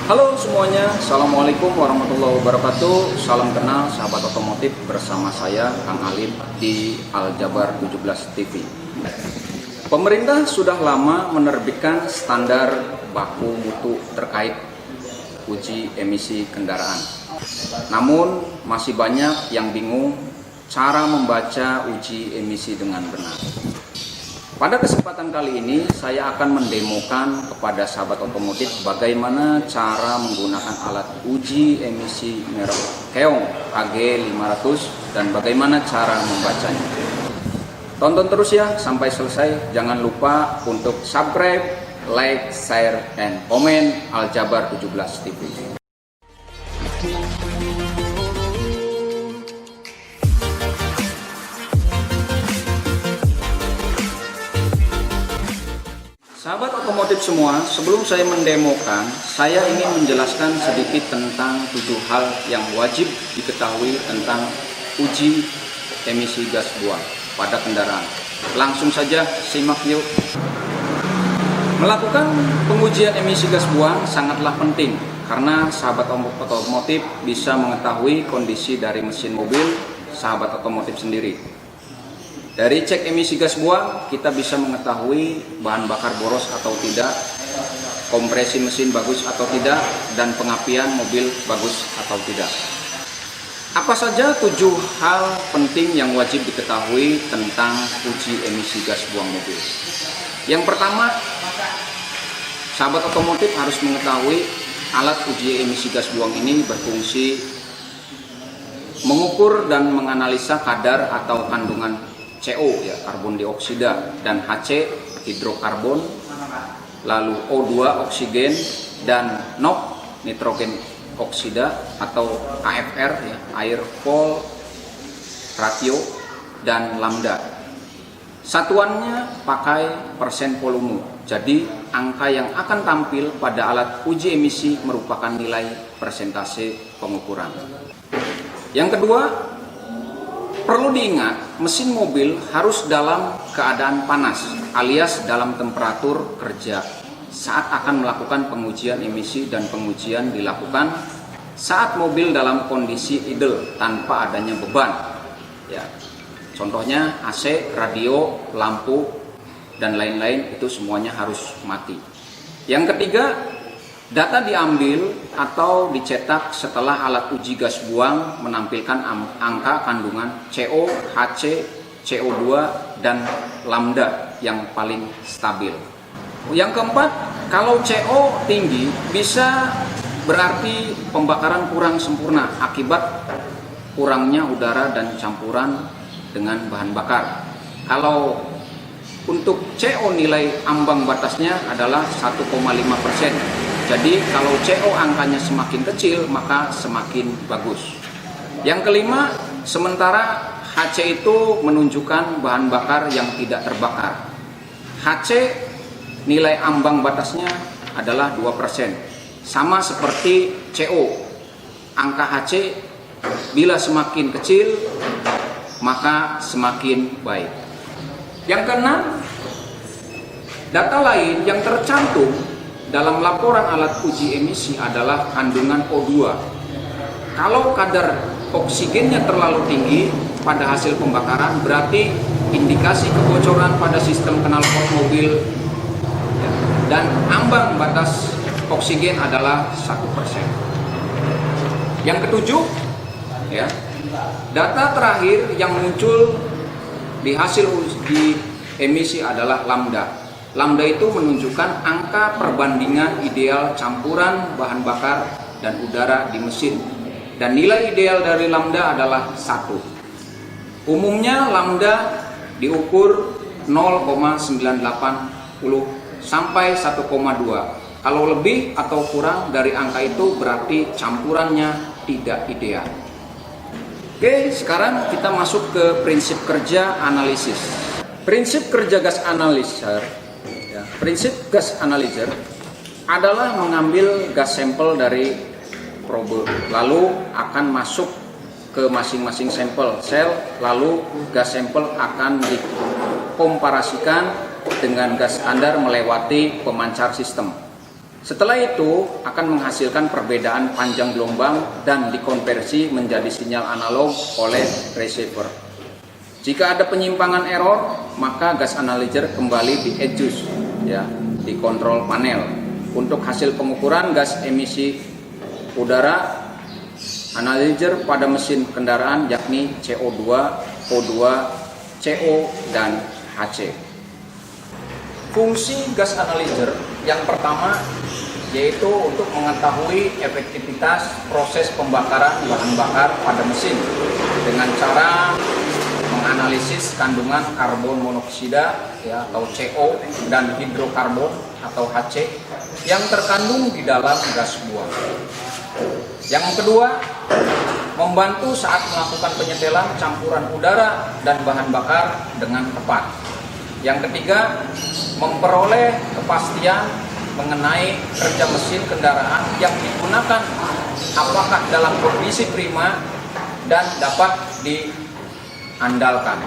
Halo semuanya, Assalamualaikum warahmatullahi wabarakatuh. Salam kenal sahabat otomotif bersama saya Kang Alim di Aljabar 17 TV. Pemerintah sudah lama menerbitkan standar baku mutu terkait uji emisi kendaraan. Namun masih banyak yang bingung cara membaca uji emisi dengan benar. Pada kesempatan kali ini saya akan mendemokan kepada sahabat otomotif bagaimana cara menggunakan alat uji emisi merek Keong AG500 dan bagaimana cara membacanya. Tonton terus ya sampai selesai. Jangan lupa untuk subscribe, like, share, and comment Aljabar 17 TV. Sahabat otomotif semua, sebelum saya mendemokan, saya ingin menjelaskan sedikit tentang 7 hal yang wajib diketahui tentang uji emisi gas buang pada kendaraan. Langsung saja simak yuk. Melakukan pengujian emisi gas buang sangatlah penting karena sahabat otomotif bisa mengetahui kondisi dari mesin mobil sahabat otomotif sendiri. Dari cek emisi gas buang, kita bisa mengetahui bahan bakar boros atau tidak, kompresi mesin bagus atau tidak, dan pengapian mobil bagus atau tidak. Apa saja 7 hal penting yang wajib diketahui tentang uji emisi gas buang mobil? Yang pertama, sahabat otomotif harus mengetahui alat uji emisi gas buang ini berfungsi mengukur dan menganalisa kadar atau kandungan CO, ya, karbon dioksida, dan HC, hidrokarbon, lalu O2, oksigen, dan NOx, nitrogen oksida, atau AFR, ya, air fall ratio, dan lambda. Satuannya pakai persen volume, jadi angka yang akan tampil pada alat uji emisi merupakan nilai persentase pengukuran. Yang kedua, perlu diingat, mesin mobil harus dalam keadaan panas alias dalam temperatur kerja saat akan melakukan pengujian emisi, dan pengujian dilakukan saat mobil dalam kondisi idle tanpa adanya beban. Ya, contohnya AC, radio, lampu, dan lain-lain itu semuanya harus mati. Yang ketiga, data diambil atau dicetak setelah alat uji gas buang menampilkan angka kandungan CO, HC, CO2, dan lambda yang paling stabil. Yang keempat, kalau CO tinggi bisa berarti pembakaran kurang sempurna akibat kurangnya udara dan campuran dengan bahan bakar. Kalau untuk CO nilai ambang batasnya adalah 1,5%. Jadi kalau CO angkanya semakin kecil maka semakin bagus. Yang kelima, sementara HC itu menunjukkan bahan bakar yang tidak terbakar. HC nilai ambang batasnya adalah 2%. Sama seperti CO. Angka HC bila semakin kecil maka semakin baik. Yang keenam, data lain yang tercantum dalam laporan alat uji emisi adalah kandungan O2. Kalau kadar oksigennya terlalu tinggi pada hasil pembakaran, berarti indikasi kebocoran pada sistem knalpot mobil, ya, dan ambang batas oksigen adalah 1%. Yang ketujuh, ya, data terakhir yang muncul di hasil uji emisi adalah lambda. Lambda itu menunjukkan angka perbandingan ideal campuran bahan bakar dan udara di mesin. Dan nilai ideal dari lambda adalah 1. Umumnya lambda diukur 0,980 sampai 1,2. Kalau lebih atau kurang dari angka itu berarti campurannya tidak ideal. Oke, sekarang kita masuk ke prinsip kerja analisis. Prinsip kerja gas analyzer, prinsip gas analyzer adalah mengambil gas sampel dari probe, lalu akan masuk ke masing-masing sampel sel, lalu gas sampel akan dikomparasikan dengan gas standar melewati pemancar sistem. Setelah itu akan menghasilkan perbedaan panjang gelombang dan dikonversi menjadi sinyal analog oleh receiver. Jika ada penyimpangan error, maka gas analyzer kembali di-adjust ya, di kontrol panel. Untuk hasil pengukuran gas emisi udara analyzer pada mesin kendaraan yakni CO2, O2, CO, dan HC. Fungsi gas analyzer yang pertama yaitu untuk mengetahui efektivitas proses pembakaran bahan bakar pada mesin dengan cara menganalisis kandungan karbon monoksida ya, atau CO dan hidrokarbon atau HC yang terkandung di dalam gas buang. Yang kedua, membantu saat melakukan penyetelan campuran udara dan bahan bakar dengan tepat. Yang ketiga, memperoleh kepastian mengenai kerja mesin kendaraan yang digunakan apakah dalam kondisi prima dan dapat diandalkan.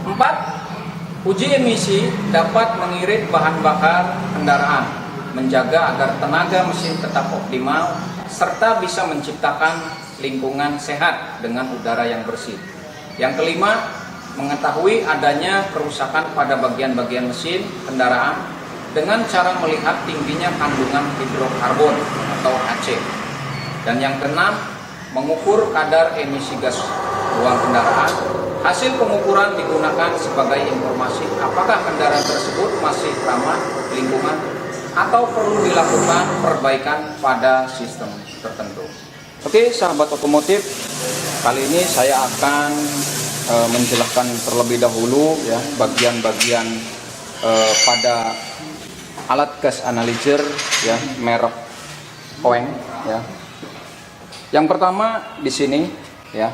4. Uji emisi dapat mengirit bahan bakar kendaraan, menjaga agar tenaga mesin tetap optimal, serta bisa menciptakan lingkungan sehat dengan udara yang bersih. Yang kelima, mengetahui adanya kerusakan pada bagian-bagian mesin kendaraan dengan cara melihat tingginya kandungan hidrokarbon atau HC. Dan yang keenam, mengukur kadar emisi gas buang kendaraan. Hasil pengukuran digunakan sebagai informasi apakah kendaraan tersebut masih ramah lingkungan atau perlu dilakukan perbaikan pada sistem tertentu. Oke, sahabat otomotif, kali ini saya akan menjelaskan terlebih dahulu ya bagian-bagian pada alat gas analyzer ya merek Oeng ya. Yang pertama di sini ya.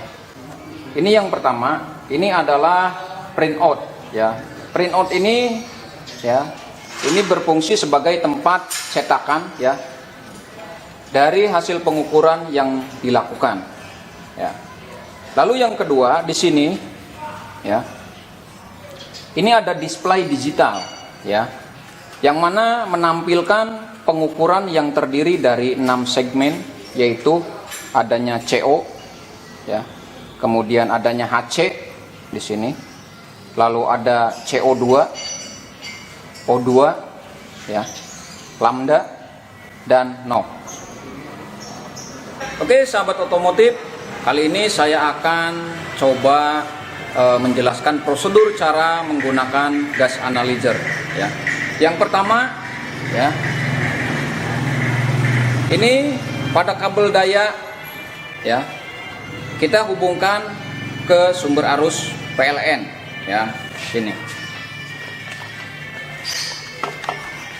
Ini yang pertama, ini adalah printout ya. Printout ini ya, ini berfungsi sebagai tempat cetakan ya dari hasil pengukuran yang dilakukan ya. Lalu yang kedua di sini ya. Ini ada display digital ya, yang mana menampilkan pengukuran yang terdiri dari 6 segmen, yaitu adanya CO ya, kemudian adanya HC di sini, lalu ada CO2, O2 ya, lambda dan NOx. Oke, sahabat otomotif, kali ini saya akan coba menjelaskan prosedur cara menggunakan gas analyzer ya. Yang pertama ya, ini pada kabel daya ya, kita hubungkan ke sumber arus PLN ya, sini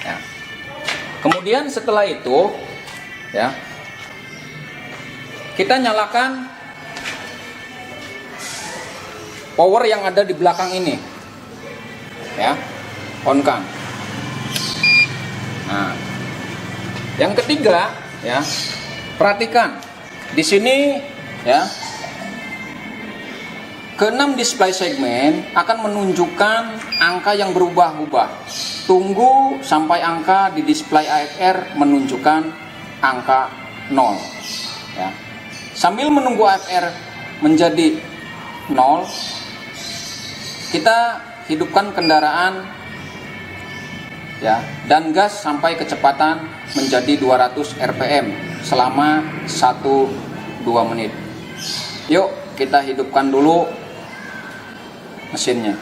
ya. Kemudian setelah itu ya, kita nyalakan power yang ada di belakang ini ya, on kan. Nah, yang ketiga ya, perhatikan di sini ya, ke-6 display segmen akan menunjukkan angka yang berubah-ubah. Tunggu sampai angka di display AFR menunjukkan angka 0 ya. Sambil menunggu AFR menjadi 0, kita hidupkan kendaraan ya, dan gas sampai kecepatan menjadi 200 rpm selama 1-2 menit. Yuk kita hidupkan dulu mesinnya.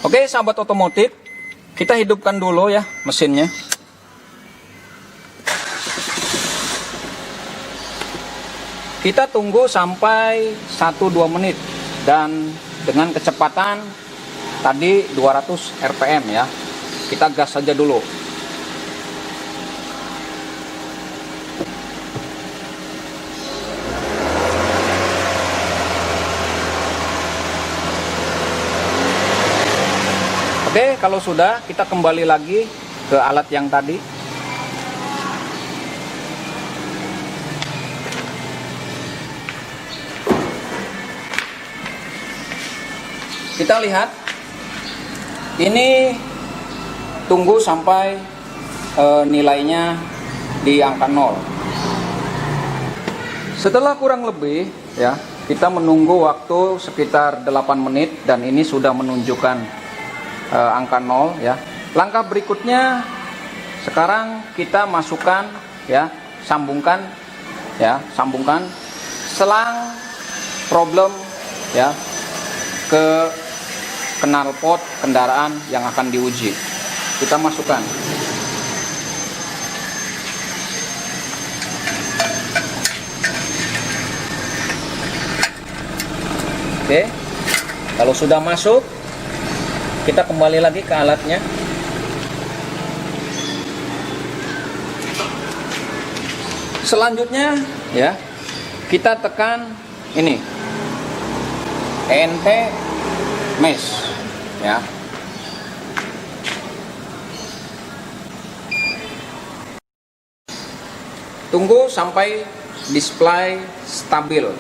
Oke, sahabat otomotif, kita hidupkan dulu ya mesinnya. Kita tunggu sampai 1-2 menit dan dengan kecepatan tadi 200 rpm ya. Kita gas saja dulu. Oke, kalau sudah, kita kembali lagi ke alat yang tadi. Kita lihat Ini tunggu sampai nilainya di angka 0. Setelah kurang lebih ya, kita menunggu waktu sekitar 8 menit dan ini sudah menunjukkan angka 0 ya. Langkah berikutnya sekarang kita masukkan ya, sambungkan selang problem ya ke knalpot kendaraan yang akan diuji. Kita masukkan. Oke, kalau sudah masuk, kita kembali lagi ke alatnya. Selanjutnya, ya, kita tekan ini, ENT mesh, ya. Tunggu sampai display stabil.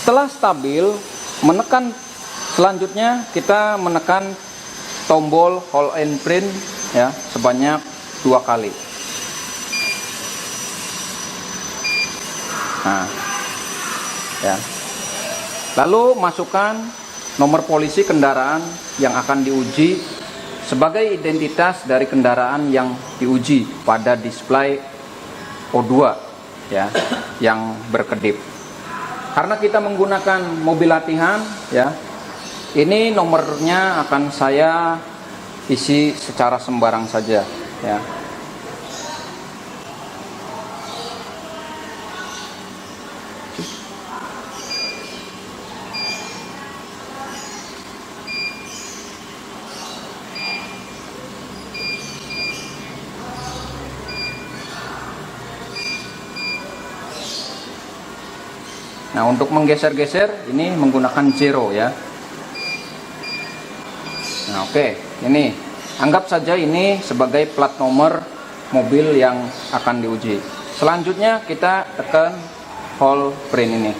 Setelah stabil, selanjutnya kita menekan tombol hold and print ya sebanyak 2 kali. Nah, ya. Lalu masukkan nomor polisi kendaraan yang akan diuji sebagai identitas dari kendaraan yang diuji pada display O2 ya, yang berkedip. Karena kita menggunakan mobil latihan ya, ini nomornya akan saya isi secara sembarang saja ya. Nah, untuk menggeser-geser ini menggunakan 0 ya. Nah, oke. Ini anggap saja ini sebagai plat nomor mobil yang akan diuji. Selanjutnya kita tekan hold print ini.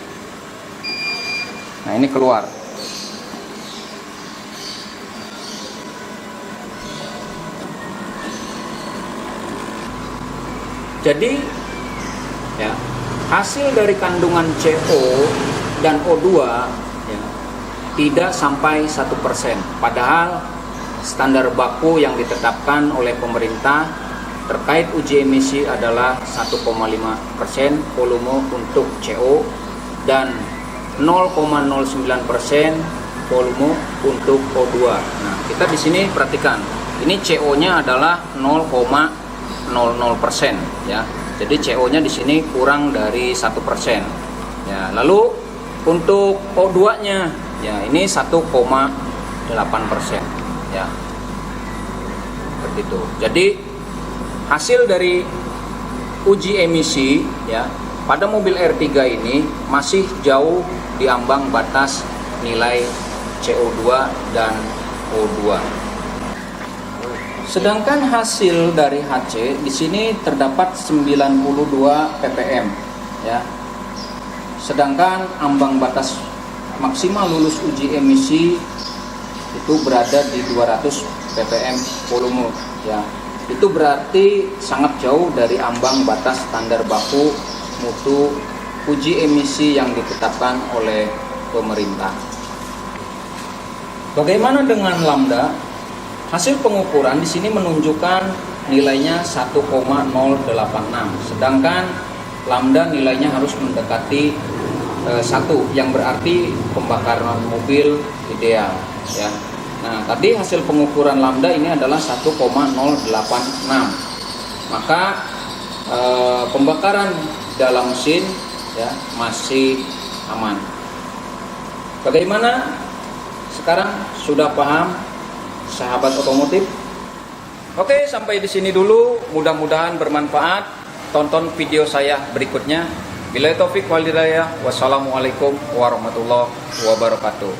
Nah, ini keluar. Jadi ya, hasil dari kandungan CO dan O2 ya, tidak sampai 1%. Padahal standar baku yang ditetapkan oleh pemerintah terkait uji emisi adalah 1,5% volume untuk CO dan 0,09% volume untuk O2. Nah, kita di sini perhatikan, ini CO-nya adalah 0,00% ya. Jadi CO-nya di sini kurang dari 1%. Ya, lalu untuk O2-nya ya ini 1,8% ya. Seperti itu. Jadi hasil dari uji emisi ya pada mobil R3 ini masih jauh di ambang batas nilai CO2 dan O2. Sedangkan hasil dari HC di sini terdapat 92 ppm ya. Sedangkan ambang batas maksimal lulus uji emisi itu berada di 200 ppm volume ya. Itu berarti sangat jauh dari ambang batas standar baku mutu uji emisi yang ditetapkan oleh pemerintah. Bagaimana dengan lambda? Hasil pengukuran di sini menunjukkan nilainya 1,086, sedangkan lambda nilainya harus mendekati 1, yang berarti pembakaran mobil ideal ya. Nah, tadi hasil pengukuran lambda ini adalah 1,086. Maka pembakaran dalam mesin ya masih aman. Bagaimana? Sekarang sudah paham sahabat otomotif? Oke, sampai di sini dulu. Mudah-mudahan bermanfaat. Tonton video saya berikutnya. Billahi taufik wal hidayah. Wassalamualaikum warahmatullahi wabarakatuh.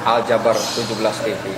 Al Jabar 17 TV.